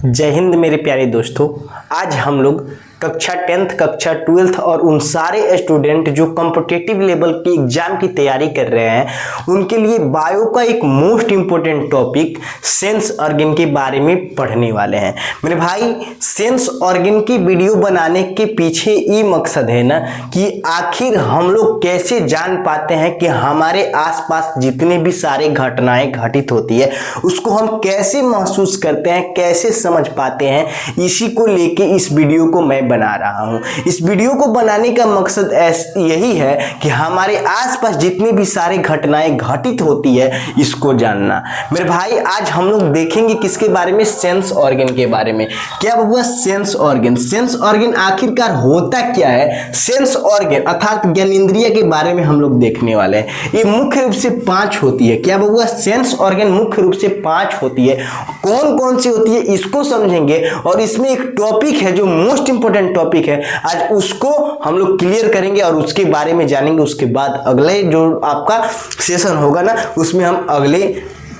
जय हिंद मेरे प्यारे दोस्तों। आज हम लोग कक्षा 10th कक्षा 12th और उन सारे स्टूडेंट जो कॉम्पिटिटिव लेवल के एग्जाम की तैयारी कर रहे हैं उनके लिए बायो का एक most important topic sense organ के बारे में पढ़ने वाले हैं। मेरे भाई, सेंस ऑर्गन की वीडियो बनाने के पीछे ये मकसद है ना कि आखिर हम लोग कैसे जान पाते हैं कि हमारे आसपास जितने भी सारे घटनाएं घटित होती है उसको हम कैसे महसूस करते हैं, कैसे समझ पाते हैं। इसी को लेके इस वीडियो को मैं बना रहा हूं। इस वीडियो को बनाने का मकसद यही है कि हमारे आसपास जितनी भी सारी घटनाएं घटित होती है इसको जानना। मेरे भाई, आज हम लोग देखेंगे किसके बारे में, सेंस ऑर्गन के बारे में। क्या हुआ सेंस ऑर्गन? सेंस ऑर्गन आखिरकार होता क्या है? सेंस ऑर्गन अर्थात ज्ञानेंद्रिय के बारे में हम लोग देखने वाले हैं। ये मुख्य रूप से 5 होती है। क्या हुआ? सेंस ऑर्गन मुख्य रूप से 5 होती है। कौन कौन सी होती है इसको समझेंगे और इसमें एक टॉपिक है जो मोस्ट इंपोर्टेंट टॉपिक है, आज उसको हम लोग क्लियर करेंगे और उसके बारे में जानेंगे। उसके बाद अगले जो आपका सेशन होगा ना उसमें हम अगले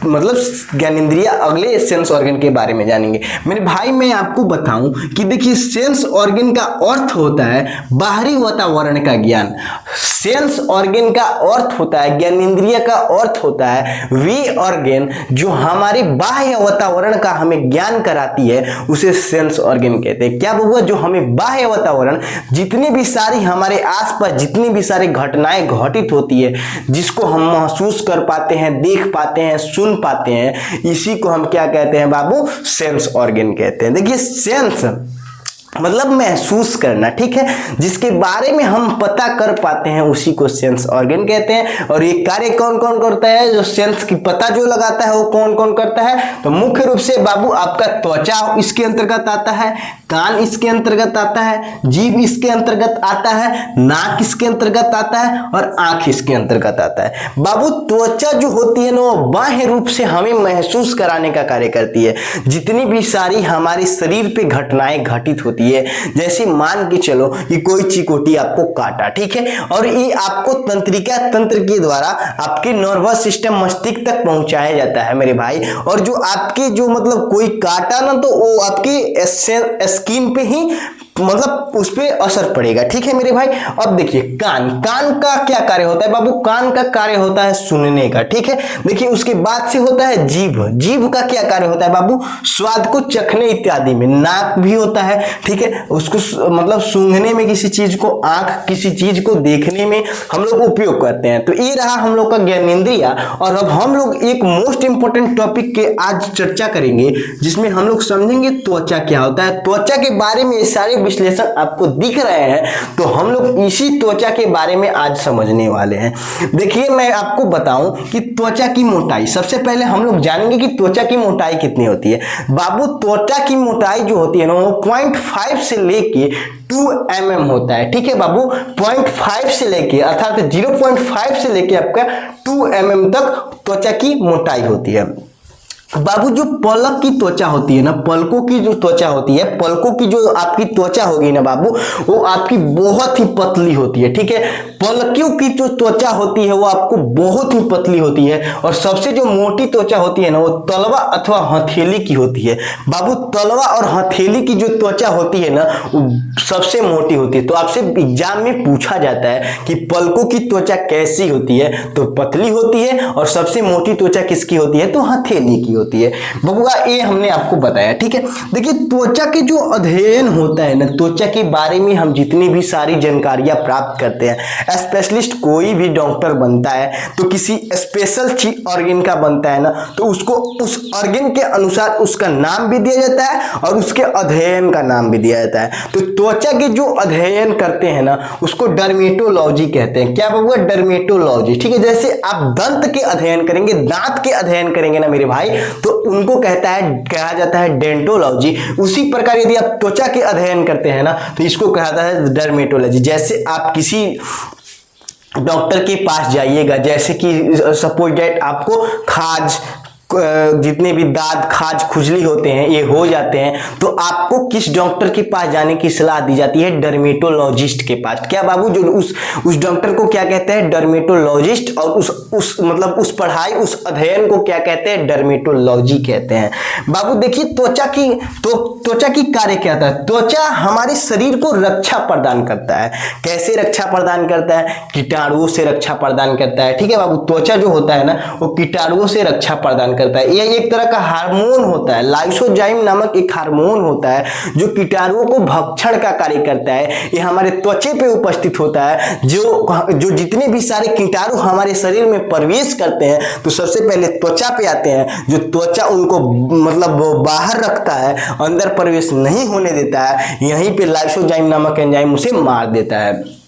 ज्ञानेंद्रिय अगले सेंस ऑर्गन के बारे में जानेंगे। मेरे भाई, मैं आपको बताऊं कि देखिए, सेंस ऑर्गन का अर्थ होता है बाहरी वातावरण का ज्ञान। सेंस ऑर्गन का अर्थ होता है, ज्ञानेंद्रिय का अर्थ होता है वे ऑर्गन जो हमारे बाह्य वातावरण का हमें ज्ञान कराती है, उसे सेंस ऑर्गन कहते हैं। क्या हुआ? जो हमें बाह्य वातावरण जितनी भी सारी हमारे आसपास जितनी भी सारी घटनाएं घटित होती है जिसको हम महसूस कर पाते हैं, देख पाते हैं, सुन पाते हैं, इसी को हम क्या कहते हैं बाबू? सेंस ऑर्गन कहते हैं। देखिए, सेंस मतलब महसूस करना, ठीक है, जिसके बारे में हम पता कर पाते हैं उसी को सेंस ऑर्गन कहते हैं। और ये कार्य कौन कौन करता है? जो सेंस की पता जो लगाता है वो कौन कौन करता है? तो मुख्य रूप से बाबू आपका त्वचा इसके अंतर्गत आता है, कान इसके अंतर्गत आता है, जीभ इसके अंतर्गत आता है, नाक इसके अंतर्गत आता है और आंख इसके अंतर्गत आता है। बाबू, त्वचा जो होती है ना वो बाह्य रूप से हमें महसूस कराने का कार्य करती है। जितनी भी सारी हमारे शरीर पे घटनाएं घटित होती है, जैसे मान के चलो कि कोई चिकोटी आपको काटा, ठीक है, और ये आपको तंत्रिका तंत्र के द्वारा आपके नर्वस सिस्टम मस्तिष्क तक पहुंचाया जाता है मेरे भाई। और जो आपके जो कोई काटा ना तो वो आपके स्किन पे ही उस पे असर पड़ेगा, ठीक है मेरे भाई। अब देखिए, कान का क्या कार्य होता है बाबू? कान का कार्य होता है सुनने का, ठीक है। देखिए, उसके बाद से होता है जीभ का क्या कार्य होता है बाबू? स्वाद को चखने इत्यादि में। नाक भी होता है, ठीक है, उसको सूंघने में, किसी चीज को, आंख किसी चीज को देखने में हम लोग उपयोग करते हैं। तो ये रहा हम लोग का ज्ञानेंद्रिय। और अब हम लोग एक मोस्ट इंपोर्टेंट टॉपिक के आज चर्चा करेंगे जिसमें हम लोग समझेंगे त्वचा क्या होता है। त्वचा के बारे में सारे विश्लेषण आपको दिख रहे हैं, तो हम लोग इसी त्वचा के बारे में आज समझने वाले हैं। देखिए, मैं आपको बताऊं कि त्वचा की मोटाई, सबसे पहले हम लोग जानेंगे कि त्वचा की मोटाई कितनी होती है। बाबू, त्वचा की मोटाई जो होती है ना वो 0.5 से लेके 2 mm होता है, ठीक है बाबू। 0.5 से लेके अर्थात 0.5 से लेके आपका 2 mm तक त्वचा की मोटाई होती है। बाबू, जो पलक की त्वचा होती है ना, पलकों की जो त्वचा होती है, पलकों की जो आपकी त्वचा होगी ना बाबू, वो आपकी बहुत ही पतली होती है, ठीक है। पलकों की जो त्वचा होती है वो आपको बहुत ही पतली होती है। और सबसे जो मोटी त्वचा होती है ना वो तलवा अथवा हथेली की होती है। बाबू, तलवा और हथेली की जो त्वचा होती है ना वो सबसे मोटी होती है। तो आपसे एग्जाम में पूछा जाता है कि पलकों की त्वचा कैसी होती है, तो पतली होती है। और सबसे मोटी त्वचा किसकी होती है? तो हथेली की होती है। बबुआ, ये हमने आपको बताया, ठीक है। देखिए, त्वचा के जो अध्ययन होता है ना, त्वचा के बारे में हम जितनी भी सारी जानकारियां प्राप्त करते हैं, स्पेशलिस्ट कोई भी डॉक्टर बनता है तो किसी स्पेशल ऑर्गन का बनता है ना, तो उसको उस ऑर्गन के अनुसार उसका नाम भी दिया जाता है और उसके अध्ययन का नाम भी दिया जाता है। तो त्वचा के जो अध्ययन करते हैं ना उसको डर्मेटोलॉजी कहते हैं। क्या बबुआ? डर्मेटोलॉजी, ठीक है। जैसे आप दंत के अध्ययन करेंगे, दांत के अध्ययन करेंगे ना मेरे भाई, तो उनको कहा जाता है डेंटोलॉजी। उसी प्रकार यदि आप त्वचा के अध्ययन करते हैं ना तो इसको कहा जाता है डर्मेटोलॉजी। जैसे आप किसी डॉक्टर के पास जाइएगा, जैसे कि सपोज डेट आपको खाज जितने भी दाद खाज खुजली होते हैं ये हो जाते हैं, तो आपको किस डॉक्टर के पास जाने की सलाह दी जाती है? डर्मेटोलॉजिस्ट के पास। क्या बाबू, जो उस डॉक्टर को क्या कहते हैं? डर्मेटोलॉजिस्ट। और उस मतलब उस पढ़ाई, उस अध्ययन को क्या कहते हैं? डर्मेटोलॉजी कहते हैं। बाबू देखिए, त्वचा की कार्य क्या होता है? त्वचा हमारे शरीर को रक्षा प्रदान करता है। कैसे रक्षा प्रदान करता है? कीटाणुओं से रक्षा प्रदान करता है। ठीक है बाबू, त्वचा जो होता है ना वो कीटाणुओं से रक्षा प्रदान करता है। यह एक तरह का हार्मोन होता है, लाइसोजाइम नामक एक हार्मोन होता है जो कीटाणुओं को भक्षण का कार्य करता है। ये हमारे त्वचा पे उपस्थित होता है। जो जितने भी सारे कीटाणु हमारे शरीर में प्रवेश करते हैं तो सबसे पहले त्वचा पे आते हैं। जो त्वचा उनको मतलब बाहर रखता है, अंदर प्रवेश नहीं होने देता है। यहीं पे लाइसोजाइम नामक एंजाइम उसे मार देता है।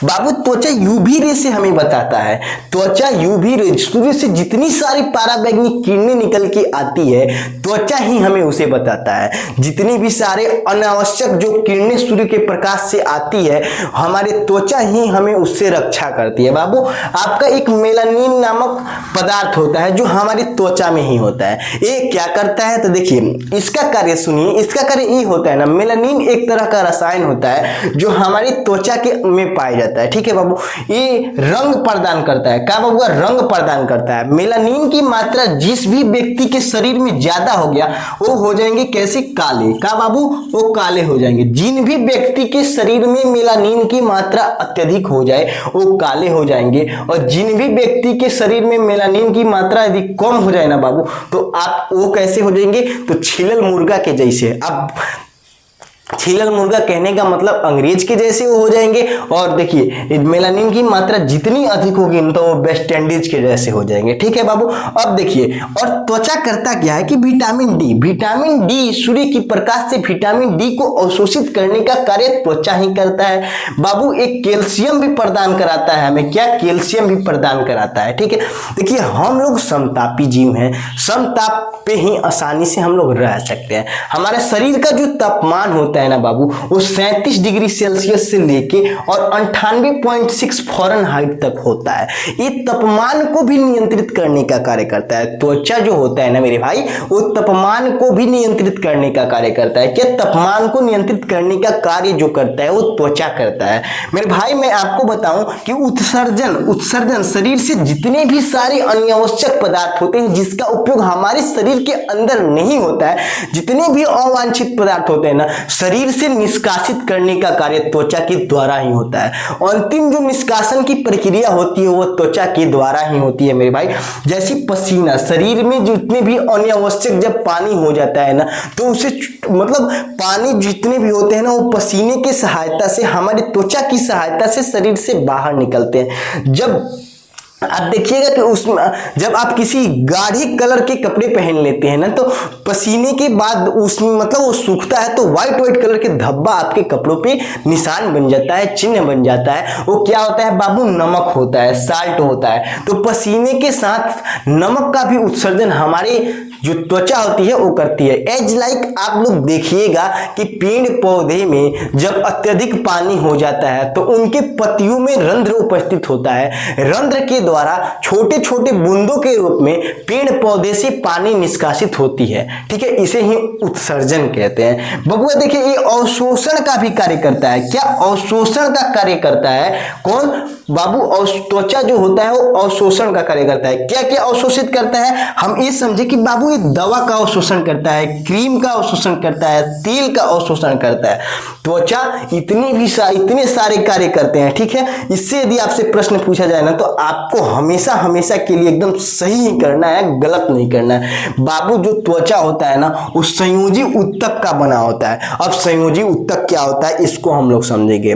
बाबू त्वचा यूवी रे से हमें बताता है, त्वचा यूवी रे, सूर्य से जितनी सारी पराबैंगनी किरणें निकल के आती है त्वचा ही हमें उसे बताता है। जितनी भी सारे अनावश्यक जो किरणें सूर्य के प्रकाश से आती है हमारे त्वचा ही हमें उससे रक्षा करती है। बाबू आपका एक मेलानिन नामक पदार्थ होता है जो हमारी त्वचा में ही होता है। ये क्या करता है? तो देखिए इसका कार्य सुनिए। इसका कार्य ये होता है ना, मेलानिन एक तरह का रसायन होता है जो हमारी त्वचा के में पाया जाता है। ठीक है बाबू, ये रंग प्रदान करता है। क्या बाबू? रंग प्रदान करता है। मेलानिन की मात्रा जिस भी व्यक्ति के शरीर में ज्यादा हो गया वो हो जाएंगे कैसे? काले। क्या बाबू? वो काले हो जाएंगे। जिन भी व्यक्ति के शरीर में मेलानिन की मात्रा अत्यधिक हो जाए वो काले हो जाएंगे, और जिन भी व्यक्ति के शरीर में मेलानिन की मात्रा यदि कम हो जाए ना बाबू तो आप वो कैसे हो जाएंगे? तो छिलल मुर्गा के जैसे। अब छिलल मुर्गा कहने का मतलब अंग्रेज के जैसे वो हो जाएंगे। और देखिए मेलानिन की मात्रा जितनी अधिक होगी तो वो वेस्ट इंडीज के जैसे हो जाएंगे। ठीक है बाबू, अब देखिए, और त्वचा करता क्या है कि विटामिन डी सूर्य की प्रकाश से विटामिन डी को अवशोषित करने का कार्य त्वचा ही करता है। बाबू एक कैल्शियम भी प्रदान कराता है हमें। क्या? कैल्शियम भी प्रदान कराता है। ठीक है, देखिए हम लोग समतापी जीव हैं, समताप पे ही आसानी से हम लोग रह सकते हैं। हमारे शरीर का जो तापमान होता है ना बाबू वो 37 डिग्री सेल्सियस से लेके और 98.6 फ़ारेनहाइट तक होता है। ये तापमान को भी नियंत्रित करने का कार्य करता है। त्वचा जो होता है ना मेरे भाई वो तापमान को भी नियंत्रित करने का कार्य करता है। क्या? तापमान को नियंत्रित करने का कार्य जो करता है वो त्वचा करता है। मेरे भाई मैं आपको बताऊं कि उत्सर्जन शरीर से जितने भी सारे अनावश्यक पदार्थ होते हैं जिसका उपयोग हमारे शरीर के अंदर नहीं होता है, जितने भी अवांछित पदार्थ होते हैं ना शरीर से निष्कासित करने का कार्य त्वचा के द्वारा ही होता है। अंतिम जो निष्कासन की प्रक्रिया होती है वो त्वचा के द्वारा ही होती है मेरे भाई। जैसे पसीना, शरीर में जितने भी अनावश्यक जब पानी हो जाता है ना तो उसे मतलब पानी जितने भी होते हैं ना वो पसीने की सहायता से, हमारी त्वचा की सहायता से शरीर से बाहर निकलते हैं। जब आप देखिएगा कि उसमें जब आप किसी गाढ़े कलर के कपड़े पहन लेते हैं ना तो पसीने के बाद उसमें मतलब वो सूखता है तो व्हाइट कलर के धब्बा आपके कपड़ों पे निशान बन जाता है, चिन्ह बन जाता है। वो क्या होता है बाबू? नमक होता है, साल्ट होता है। तो पसीने के साथ नमक का भी उत्सर्जन हमारे जो त्वचा होती है वो करती है। एज लाइक आप लोग देखिएगा कि पेड़ पौधे में जब अत्यधिक पानी हो जाता है तो उनके पत्तियों में रंध्र उपस्थित होता है। रंध्र के द्वारा छोटे छोटे बूंदों के रूप में पेड़ पौधे से पानी निष्कासित होती है। ठीक है, इसे ही उत्सर्जन कहते हैं। बबुआ देखिए ये अवशोषण का भी कार्य करता है। क्या? अवशोषण का कार्य करता है। कौन बाबू? त्वचा जो होता है वो अवशोषण का कार्य करता है। क्या क्या अवशोषित करता है? हम ये समझे कि बाबू ये दवा का अवशोषण करता है, क्रीम का अवशोषण करता है, तेल का अवशोषण करता है। त्वचा इतने सारे कार्य करते हैं। ठीक है, इससे यदि आपसे प्रश्न पूछा जाए ना तो आपको हमेशा के लिए एकदम सही ही करना है, गलत नहीं करना है। बाबू जो त्वचा होता है ना वो संयोजी ऊतक का बना होता है। अब संयोजी ऊतक क्या होता है इसको हम लोग समझेंगे।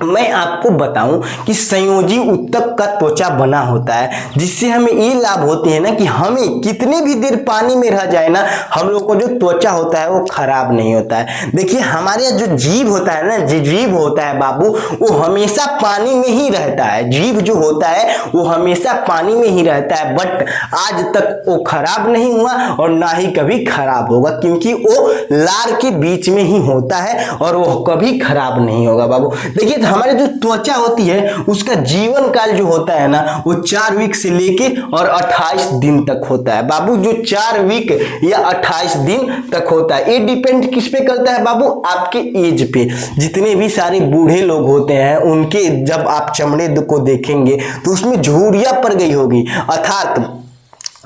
मैं आपको बताऊं कि संयोजी ऊतक का त्वचा बना होता है जिससे हमें ये लाभ होते हैं ना कि हमें कितने भी देर पानी में रह जाए ना हम लोग को जो त्वचा होता है वो खराब नहीं होता है। देखिए हमारे जो जीभ होता है ना, जीभ होता है बाबू वो हमेशा पानी में ही रहता है। जीभ जो होता है वो हमेशा पानी में ही रहता है, बट आज तक वो खराब नहीं हुआ और ना ही कभी खराब होगा क्योंकि वो लार के बीच में ही होता है और वो कभी खराब नहीं होगा बाबू। देखिए हमारे जो त्वचा होती है उसका जीवन काल जो होता है ना वो 4 वीक से लेके और 28 दिन तक होता है बाबू। जो 4 वीक या 28 दिन तक होता है, ये डिपेंड किस पे करता है बाबू? आपके एज पे। जितने भी सारे बूढ़े लोग होते हैं उनके जब आप चमड़े को देखेंगे तो उसमें झुर्रियां पड़ गई होगी, अर्थात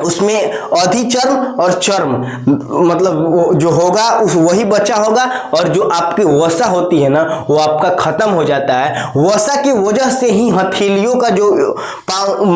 उसमें अधिचर्म और चर्म मतलब जो होगा उस वही बचा होगा, और जो आपकी वसा होती है ना वो आपका खत्म हो जाता है। वसा की वजह से ही हथेलियों का जो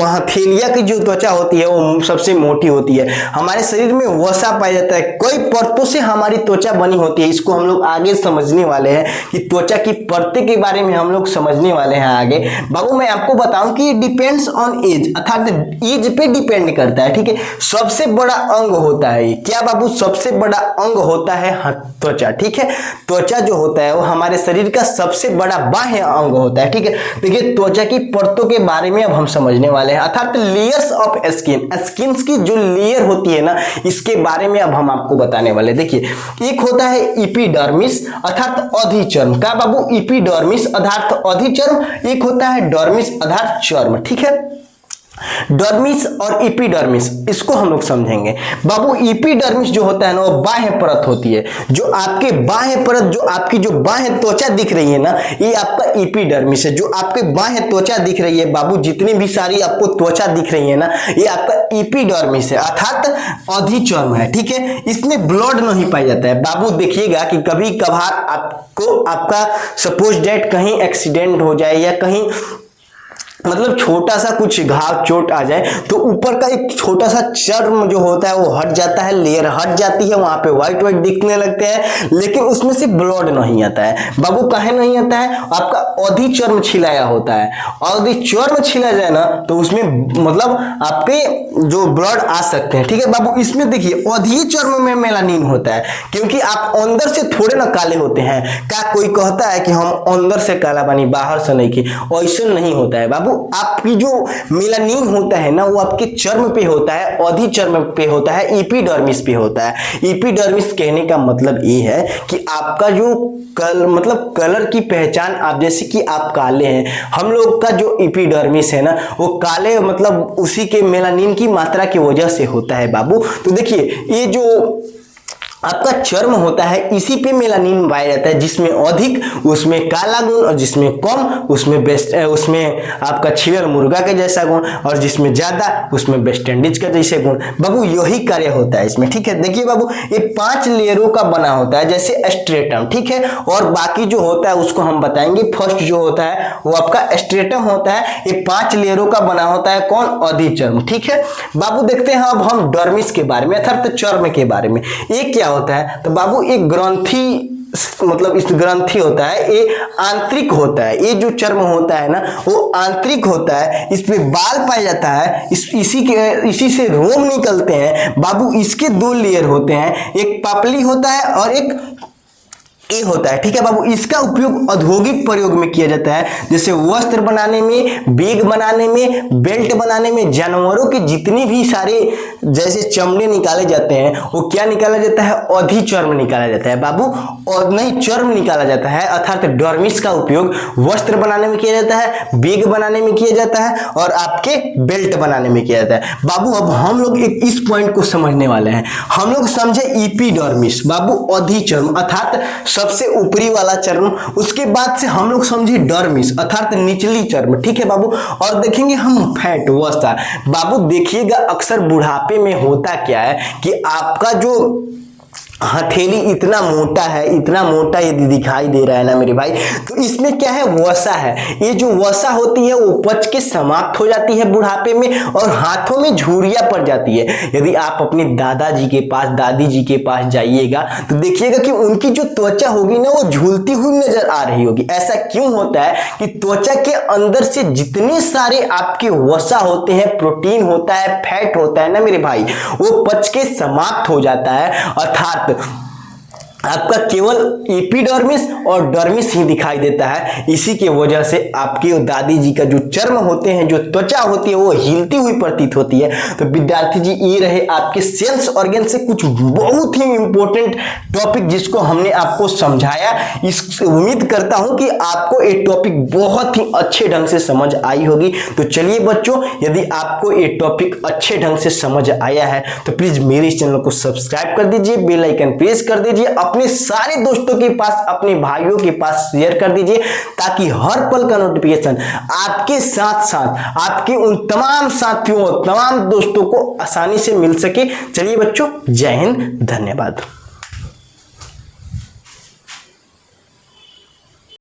हथेलिया की जो त्वचा होती है वो सबसे मोटी होती है। हमारे शरीर में वसा पाया जाता है, कई परतों से हमारी त्वचा बनी होती है। इसको हम लोग आगे समझने वाले हैं कि त्वचा की परतें के बारे में हम लोग समझने वाले हैं आगे। बाबू मैं आपको बताऊं कि ये डिपेंड्स ऑन एज, अर्थात एज पे डिपेंड करता है, ठीक है। सबसे बड़ा अंग होता है क्या बाबू? सबसे बड़ा अंग होता है त्वचा, ठीक है। त्वचा जो होता है वो हमारे शरीर का सबसे बड़ा बाह्य अंग होता है, ठीक है। देखिए त्वचा की परतों के बारे में अब हम समझने वाले हैं, अर्थात लेयर्स ऑफ स्किन। स्किन की जो लेयर होती है ना इसके बारे में अब हम आपको बताने वाले। देखिए एक होता है एपिडर्मिस अर्थात अधिचर्म का बाबू, एपिडर्मिस अर्थात अधिचर्म, एक होता है डर्मिस अर्थात चर्म, ठीक है। डर्मिस और एपिडर्मिस इसको हम लोग समझेंगे बाबू। एपिडर्मिस जो होता है ना वो बाह्य परत होती है, जो आपके बाह्य परत, जो आपकी जो बाह्य त्वचा दिख रही है ना ये आपका एपिडर्मिस है। जो आपके बाह्य त्वचा दिख रही है बाबू, जितनी भी सारी आपको त्वचा दिख रही है ना ये आपका एपिडर्मिस है अर्थात अधिचर्म है, ठीक है। इसमें ब्लड नहीं पाया जाता है बाबू। देखिएगा कि कभी कभार आपको आपका सपोज डेट कहीं एक्सीडेंट हो जाए या कहीं मतलब छोटा सा कुछ घाव चोट आ जाए तो ऊपर का एक छोटा सा चर्म जो होता है वो हट जाता है, लेयर हट जाती है, वहां पे व्हाइट व्हाइट दिखने लगते हैं, लेकिन उसमें से ब्लड नहीं आता है बाबू। काहे नहीं आता है? आपका अधिचर्म छिलाया होता है। अधिचर्म छिला जाए ना तो उसमें मतलब आपके जो ब्लड आ सकते हैं, ठीक है बाबू। इसमें देखिए अधिचर्म में मेलानिन होता है, क्योंकि आप अंदर से थोड़े ना काले होते हैं। क्या कोई कहता है कि हम अंदर से काला बनी बाहर से नहीं की? ऐसा नहीं होता है बाबू। आपकी जो मेलानिन होता है ना वो आपके चर्म पे होता है, अधिचर्म पे होता है, एपिडर्मिस पे होता है। एपिडर्मिस कहने का मतलब ये है कि आपका जो मतलब कलर की पहचान, आप जैसे कि आप काले हैं, हम लोग का जो एपिडर्मिस है ना वो काले मतलब उसी के मेलानिन की मात्रा की वजह से होता है बाबू। तो देखिए ये जो आपका चर्म होता है इसी पे मेलानिन पाया जाता है, जिसमें अधिक उसमें काला गुण और जिसमें कम उसमें बेस्ट, उसमें आपका छिलर मुर्गा के जैसा गुण, और जिसमें ज्यादा उसमें वेस्ट इंडीज का जैसे गुण बाबू। यही कार्य होता है इसमें, ठीक है। देखिए बाबू ये 5 लेयरों का बना होता है जैसे स्ट्रेटम, ठीक है। और बाकी जो होता है उसको हम बताएंगे। फर्स्ट जो होता है वो आपका स्ट्रेटम होता है, ये 5 लेयरों का बना होता है। कौन? अधिचर्म, ठीक है बाबू। देखते हैं अब हम डर्मिस के बारे में अर्थात चर्म के बारे में। ये क्या होता है? तो बाबू एक ग्रंथि मतलब इस ग्रंथि होता है, ये आंतरिक होता है। ये जो चर्म होता है ना वो आंतरिक होता है, इस पे बाल पाया जाता है, इसी से रोम निकलते हैं बाबू। इसके 2 लेयर होते हैं, एक पापली होता है और एक ए होता है, ठीक है बाबू। इसका उपयोग औद्योगिक प्रयोग में किया जाता है, जैसे वस्त्र बनाने में, बैग बनाने में, बेल्ट बनाने में। जानवरों के जितनी भी सारे जैसे चमड़े निकाले जाते हैं वो क्या निकाला जाता है? अधिचर्म निकाला जाता है बाबू, और नहीं चर्म निकाला जाता है। अर्थात डर्मिस का उपयोग वस्त्र बनाने में किया जाता है, बैग बनाने में किया जाता है और आपके बेल्ट बनाने में किया जाता है बाबू। अब हम लोग एक इस पॉइंट को समझने वाले हैं। हम लोग समझे एपिडर्मिस बाबू, अधिचर्म अर्थात सबसे ऊपरी वाला चर्म। उसके बाद से हम लोग समझे डर्मिस अर्थात निचली चर्म, ठीक है बाबू। और देखेंगे हम फैट, वसा बाबू। देखिएगा अक्सर बुढ़ापे में होता क्या है कि आपका जो हथेली इतना मोटा है, इतना मोटा यदि दिखाई दे रहा है ना मेरे भाई, तो इसमें क्या है? वसा है। ये जो वसा होती है वो पच के समाप्त हो जाती है बुढ़ापे में और हाथों में झुर्रियां पड़ जाती है। यदि आप अपने दादाजी के पास, दादी जी के पास जाइएगा तो देखिएगा कि उनकी जो त्वचा होगी ना वो झूलती हुई नजर आ रही होगी। ऐसा क्यों होता है कि त्वचा के अंदर से जितने सारे आपके वसा होते हैं, प्रोटीन होता है, फैट होता है ना मेरे भाई, वो पच के समाप्त हो जाता है। अर्थात आपका केवल एपिडर्मिस और डर्मिस ही दिखाई देता है। इसी की वजह से आपके दादी जी का जो चर्म होते हैं, जो त्वचा होती है, वो हिलती हुई प्रतीत होती है। तो विद्यार्थी जी, ये रहे आपके सेंस ऑर्गन से कुछ बहुत ही इंपॉर्टेंट टॉपिक जिसको हमने आपको समझाया। इस उम्मीद करता हूं कि आपको ये टॉपिक बहुत ही अच्छे ढंग से समझ आई होगी। तो चलिए बच्चों, यदि आपको ये टॉपिक अच्छे ढंग से समझ आया है तो प्लीज मेरे इस चैनल को सब्सक्राइब कर दीजिए, बेल आइकन प्रेस कर दीजिए, अपने सारे दोस्तों के पास, अपने भाइयों के पास शेयर कर दीजिए, ताकि हर पल का नोटिफिकेशन आपके साथ साथ आपके उन तमाम साथियों, तमाम दोस्तों को आसानी से मिल सके। चलिए बच्चों, जय हिंद, धन्यवाद।